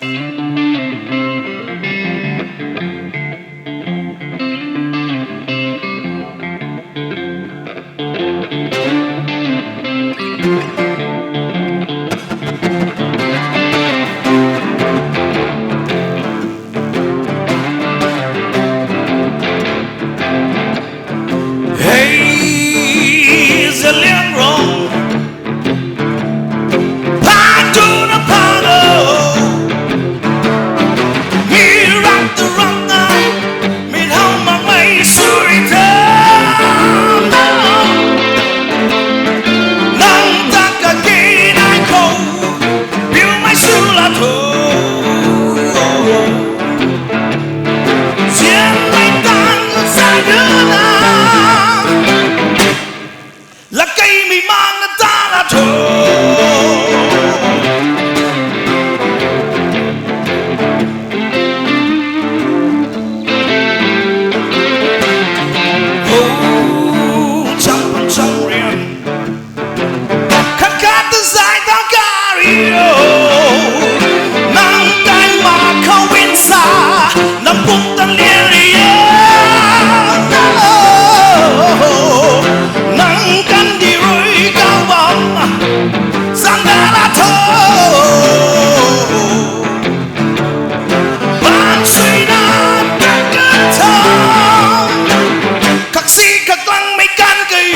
Hey, Zeliangrong, Paduna Pano, me rock the rock now, me home on my return. Nang taka kina ko, build my sulato. Sien my tang sa gana. La cây mi mang ta là thôi. Trăm trăm riêng khát khát từ dài tao cà rio nắng cánh mà không biết xa nằm bụng tan liền liền nắng cánh đi rồi cao vọng sang đã là thôi bạn suy đã các cơn thơ khắc si khắc lăng mấy căn cây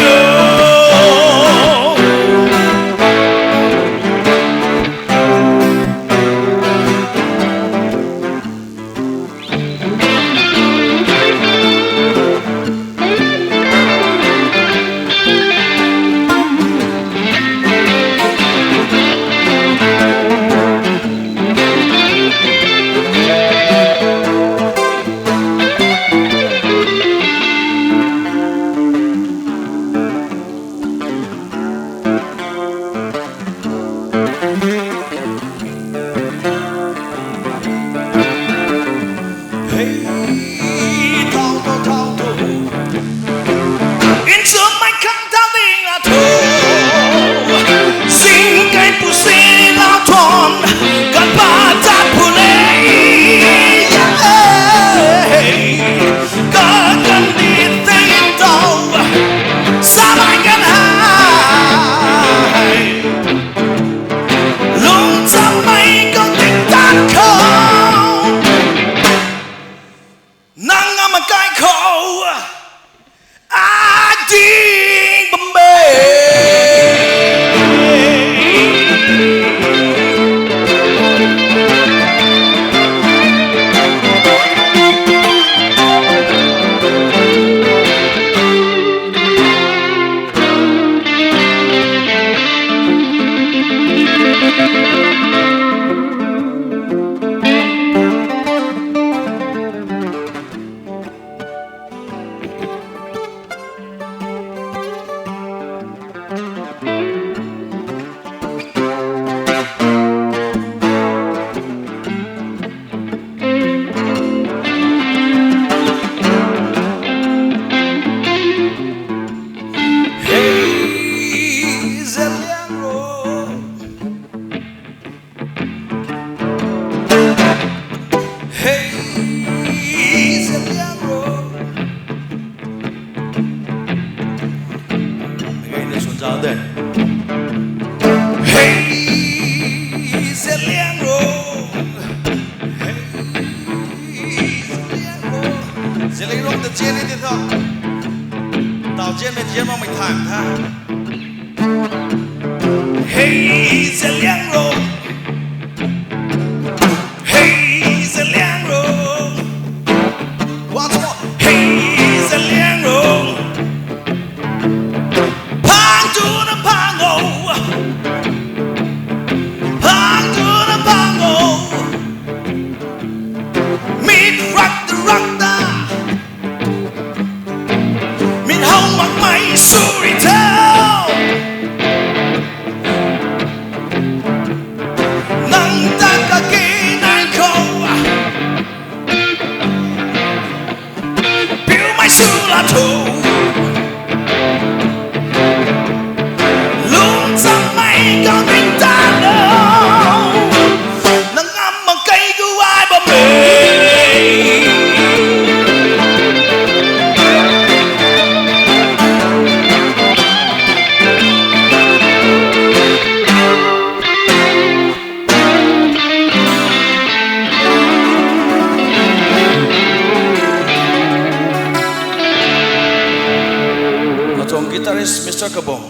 Sangaiprou Zeliangrong kan patat pulih kan ditentau sabangan hai lung sampai kau tingkat kau nang amakai kau ading bembe. Hey, Zeliangrong, hey, Zeliangrong, Zeliangrong the chiến đi thôi, tàu chiến bên chiến mà mình thẳng tha. Hey, Zeliangrong, hey, Zeliangrong, once more, hey, Zeliangrong. Lung sampai kau minta no nang am cây sa kabong